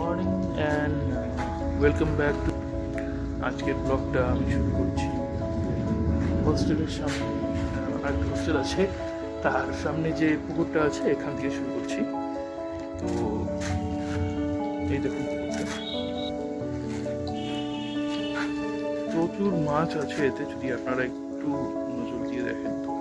Morning and welcome back to আজকের ব্লগটা আমি শুরু করছি হোস্টেলের সামনে। একটা হোস্টেল আছে, তার সামনে যে পুকুরটা আছে এখান থেকে শুরু করছি। তো এই দেখুন পুকুরটা, প্রচুর মাছ আছে এতে, যদি আপনারা একটু নজর দিয়ে দেখেন। তো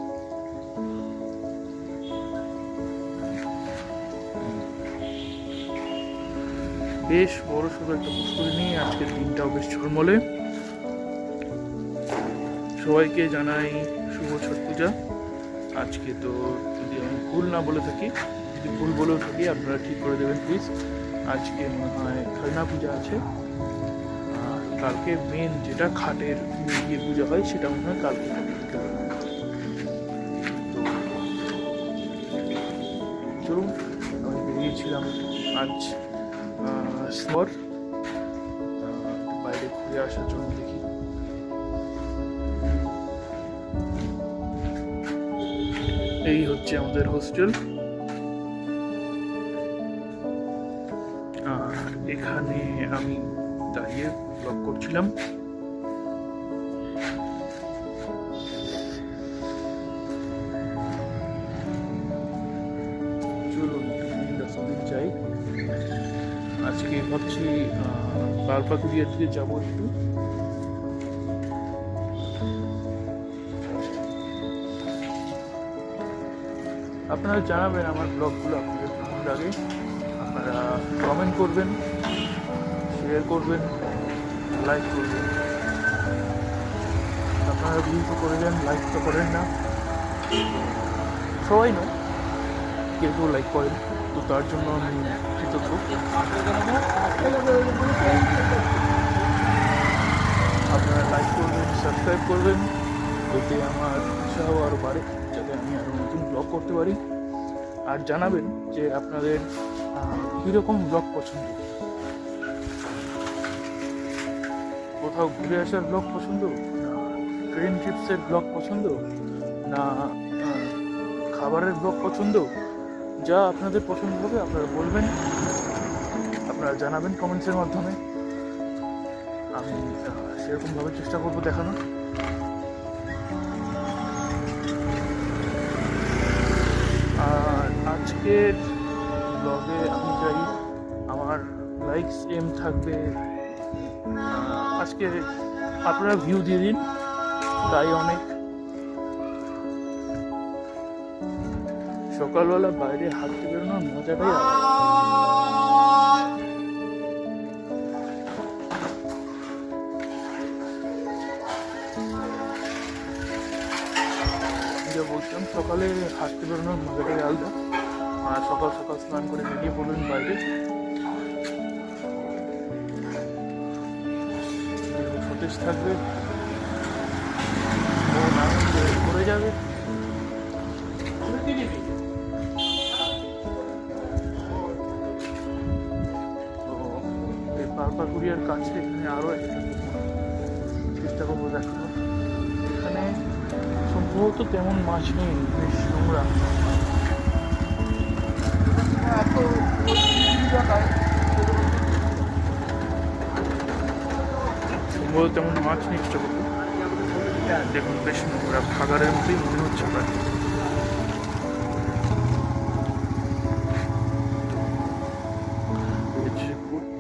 বেশ বড় সড়ো একটা পুকুর নিয়ে আজকের দিনটাও বেশ ঝলমলে। সবাইকে জানাই শুভ ছট পূজা। আজকে তো যদি আমি ভুল না বলে থাকি, যদি ভুল বলেও থাকি আপনারা ঠিক করে দেবেন প্লিজ। আজকে মনে হয় খাজনা পূজা আছে, আর কালকে মেন যেটা খাটের গিয়ে পূজা হয় সেটা মনে হয় কালকে তো চলুন, আমি বেরিয়েছিলাম আজ বাইরে ঘুরে আসার জন্য। দেখি এই হচ্ছে আমাদের হোস্টেল, আর এখানে আমি দাঁড়িয়ে ব্লগ করছিলাম। চলুন যাই। আজকে ভাবছি লালপাকুড়িয়ার দিকে যাবো একটু। আপনারা জানাবেন আমার ব্লগগুলো আপনাদের কেমন লাগে। আপনারা কমেন্ট করবেন, শেয়ার করবেন, লাইক করবেন। আপনারা ভিউ তো করে দেন, লাইক তো করেন না, সবাই নয়, কেউ কেউ লাইক করেন, তো তার জন্য আমি কৃতজ্ঞ। আপনারা লাইক করবেন, সাবস্ক্রাইব করবেন, এতে আমার উৎসাহ আরও বাড়ে, যাতে আমি আরও নতুন ব্লগ করতে পারি। আর জানাবেন যে আপনাদের কীরকম ব্লগ পছন্দ, কোথাও ঘুরে আসার ব্লগ পছন্দ, না ট্রেন ট্রিপসের ব্লগ পছন্দ, না খাবারের ব্লগ পছন্দ। যা আপনাদের পছন্দ হবে আপনারা বলবেন, আপনারা জানাবেন কমেন্টসের মাধ্যমে। আমি সেরকমভাবে চেষ্টা করবো দেখানোর। আর আজকের ব্লগে আমি চাই আমার লাইকস এম থাকবে, আজকে আপনারা ভিউ দিয়ে দিন, তাই অনেক। সকালবেলা বাইরে হাঁটতে বেরোনোর মজাটাই আলাদা। বলছিলাম সকালে হাঁটতে বেরোনোর মজাটাই আলাদা। আর সকাল সকাল স্নান করে বেরিয়ে পড়বেন বাইরে, সতেজ থাকবে, মন আনন্দে ভরে যাবে। লালপাকুড়িয়ার কাছে এখানে আরও একটা চেষ্টা করবো দেখানোর। এখানে সম্ভবত তেমন মাছ নেই, বেশ নোংরা, সম্ভবত তেমন মাছ নেই। চেষ্টা করবো, দেখুন বেশ নোংরা, খাগারের মতোই মনে হচ্ছে প্রায়।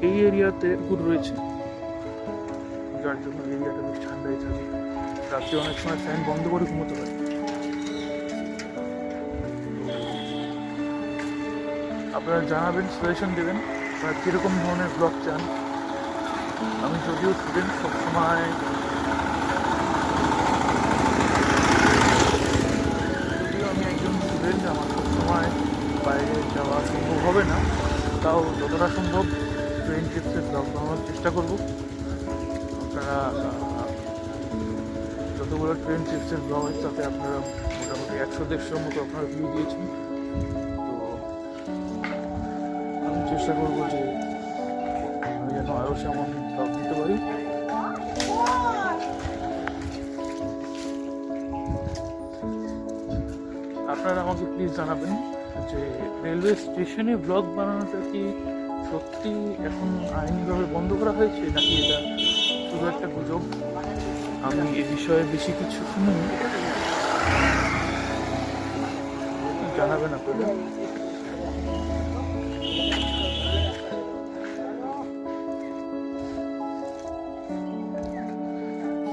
এই এরিয়াতে পুকুর রয়েছে, যার জন্য এরিয়াটা বেশ ঠান্ডাই থাকে। রাত্রে অনেক সময় ফ্যান বন্ধ করে ঘুমোতে হয়। আপনারা জানাবেন, সাজেশন দেবেন আপনারা কীরকম ধরনের ব্লগ চান। আমি যদিও স্টুডেন্ট, সবসময় আমি একজন স্টুডেন্ট, আমার সবসময় বাইরে যাওয়া সম্ভব হবে না, তাও যতটা সম্ভব ট্রেন ট্রিপসের ব্লগ বানানোর চেষ্টা করব। আপনারা যতগুলো ট্রেন ট্রিপসের ব্লগ হয় তাতে আপনারা মোটামুটি 100-150 মতো আপনারা ভিউ দিয়েছেন। তো আমি চেষ্টা করবো যে আমি যেন আরও সেমন ব্লগ দিতে পারি। আপনারা আমাকে প্লিজ জানাবেন যে রেলওয়ে স্টেশনে ব্লগ বানানোটা কি সত্যি এখন আইনিভাবে বন্ধ করা হয়েছে নাকি এটা শুধু একটা গুজব? আমি এ বিষয়ে বেশি কিছু শুনিনি, জানাবেন আপনারা।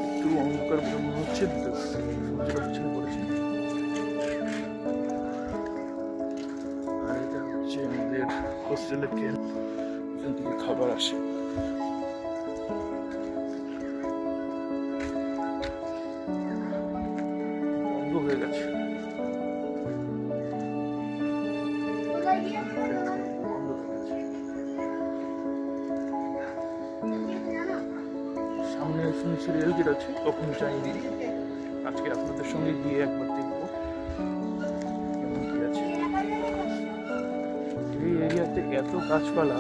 একটু অন্ধকার মনে হচ্ছে, সূর্যের পিছনে পড়েছে। আর এটা হচ্ছে আমাদের হোস্টেলের ক্যাম্প, এখান থেকে খাবার আসে। বন্ধ হয়ে গেছে, সামনে শুনেছি রেলগেট আছে, তখন যাইনি। আজকে আপনাদের সঙ্গে গিয়ে একবার দেখবো কেমন কি আছে। এই এরিয়াতে এত গাছপালা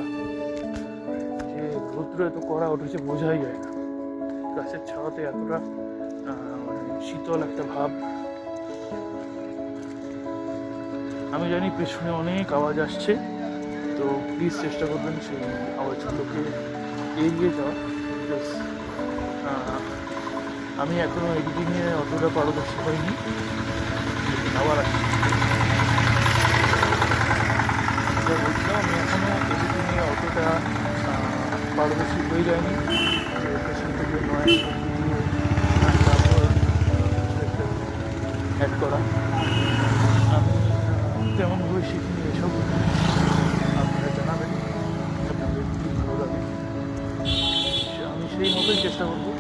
যে রৌদ্র এত কড়া উঠেছে বোঝাই যায় না। গাছের ছাওয়াতে এতটা মানে শীতল একটা ভাব। আমি জানি পেছনে অনেক আওয়াজ আসছে, তো প্লিজ চেষ্টা করবেন সেই আওয়াজগুলোকে এড়িয়ে যাওয়া। বিকজ আমি এখনও এডিটিংয়ে অতটা পারদর্শী হইনি। আবার আসছি, বলছিলাম আমি এখনও এডিটিংয়ে অতটা পারদর্শী হয়ে যায়নি। পেছন থেকে নয় তারপর অ্যাড করা, আমি তেমনভাবে শিখিনি এসব। আপনারা জানাবেন আপনাদের কী ভালো লাগে, আমি সেই মতোই চেষ্টা করবো।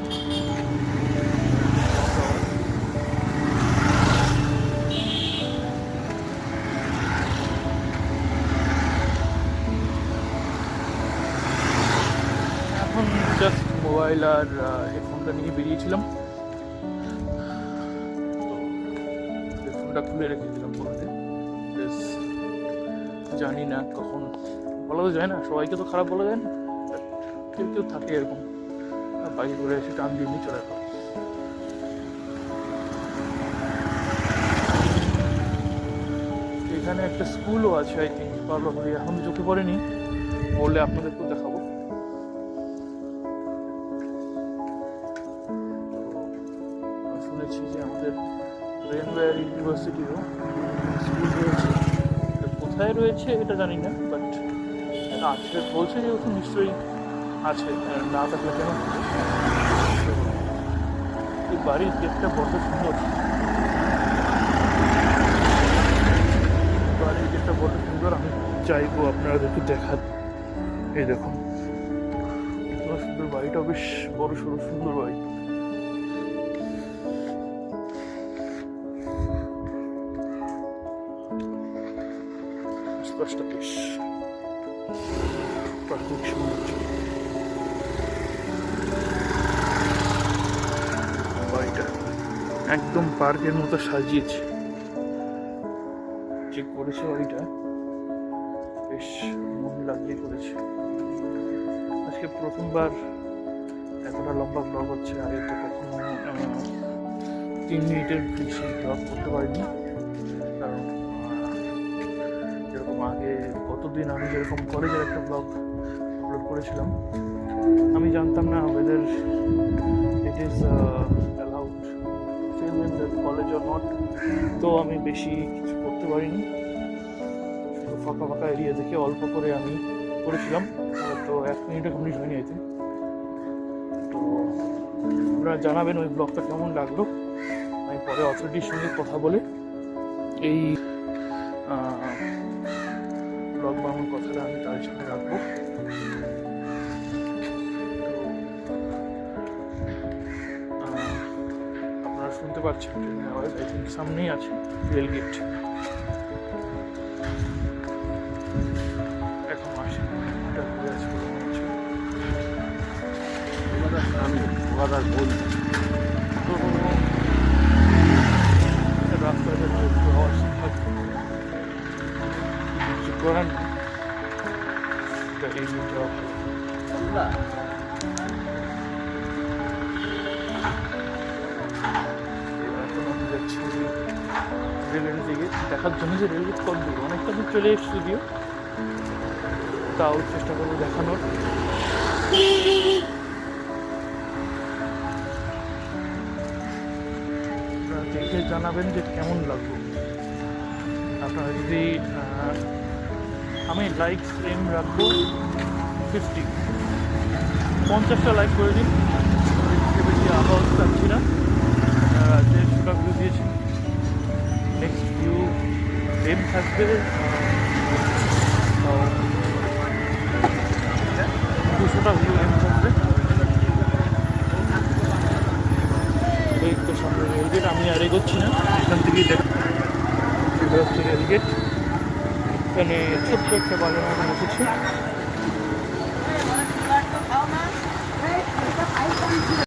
এখন জাস্ট মোবাইল আর হেডফোনটা নিয়ে বেরিয়েছিলাম, তো হেডফোনটা খুলে রেখে দিলাম বলতে। জানি না কখন, বলা তো যায় না, সবাইকে তো খারাপ বলা যায় না, কেউ কেউ থাকে এরকম, বাইরে করে এসে টান দিয়ে নিয়ে চলে যাবে। এখানে একটা স্কুলও আছে আই থিঙ্ক, পার্বতী, এখন চোখে পড়েনি, বললে আপনাদেরকেও দেখাবো। শুনেছি যে আমাদের রেনওয়্যার ইউনিভার্সিটিরও স্কুল রয়েছে, কোথায় রয়েছে এটা জানি না, বাট আছে বলছে, যেহেতু নিশ্চয়ই আছে, না থাকলে কেন। এই বাড়ির গেটটা বড় সুন্দর, বাড়ির গেটটা বড় সুন্দর, আমি চাইবো আপনাদেরকে দেখা। এই দেখুন এত সুন্দর বাড়িটা, বেশ বড় সড়ো সুন্দর বাড়ি। আশপাশটা বেশ প্রাকৃতিক সৌন্দর্য। বাড়িটা একদম পার্কের মতো সাজিয়েছে, যে করেছে বাড়িটা বেশ মন লাগিয়ে করেছে। আজকে প্রথমবার এতটা লম্বা ব্লগ হচ্ছে, আগে তো কখনো 3 মিনিটের বেশি ব্লগ করতে পারিনি। কারণ যেরকম আগে কতদিন আমি যেরকম কলেজের একটা ব্লগ আপলোড করেছিলাম, আমি জানতাম না weather it is allowed film in the college or not, তো আমি বেশি কিছু করতে পারিনি। শুধু ফাঁকা ফাঁকা এরিয়া দেখে অল্প করে আমি করেছিলাম, তো 1 মিনিটে কমপ্লিট হয়নি আই থিঙ্ক। তো আপনারা জানাবেন ওই ব্লগটা কেমন লাগলো। আমি পরে অথরিটির সঙ্গে কথা বলে এই ব্লগ বানানোর কথাটা আমি তাদের সাথে রাখবো। আপনারা শুনতে পাচ্ছেন ট্রেনের আওয়াজ, আই থিঙ্ক সামনেই আছে রেলগেট। এখন আসে এটা ঘুরে আছে বলে মনে হচ্ছে। তো রাস্তাটা একটু আওয়াজ থাকবে, কিছু করার নেই, এটা এগিয়ে যাওয়া ভালো। এখন আমি যাচ্ছি রেলের দিকে দেখার জন্য যে রেলগেট কত দূর, অনেকটা দূর চলে এসেছি যদিও, তাও চেষ্টা করবো দেখানোর। আপনারা দেখে জানাবেন যে কেমন লাগলো। আপনারা যদি আমি লাইকস এম রাখবো 50, 50টা লাইক করে দিন। বেশি আবার রাখছি না, যে ভিউ দিয়েছেন। নেক্সট ভিউ এম থাকবে 200টা ভিউ এম থাকবে। এই তো সামনে রেলগেট, আমি আর এগোচ্ছি না, এখান থেকেই দেখা হচ্ছে রেলগেট। এখানে ছোট্ট একটা বাজার মতো বসেছে।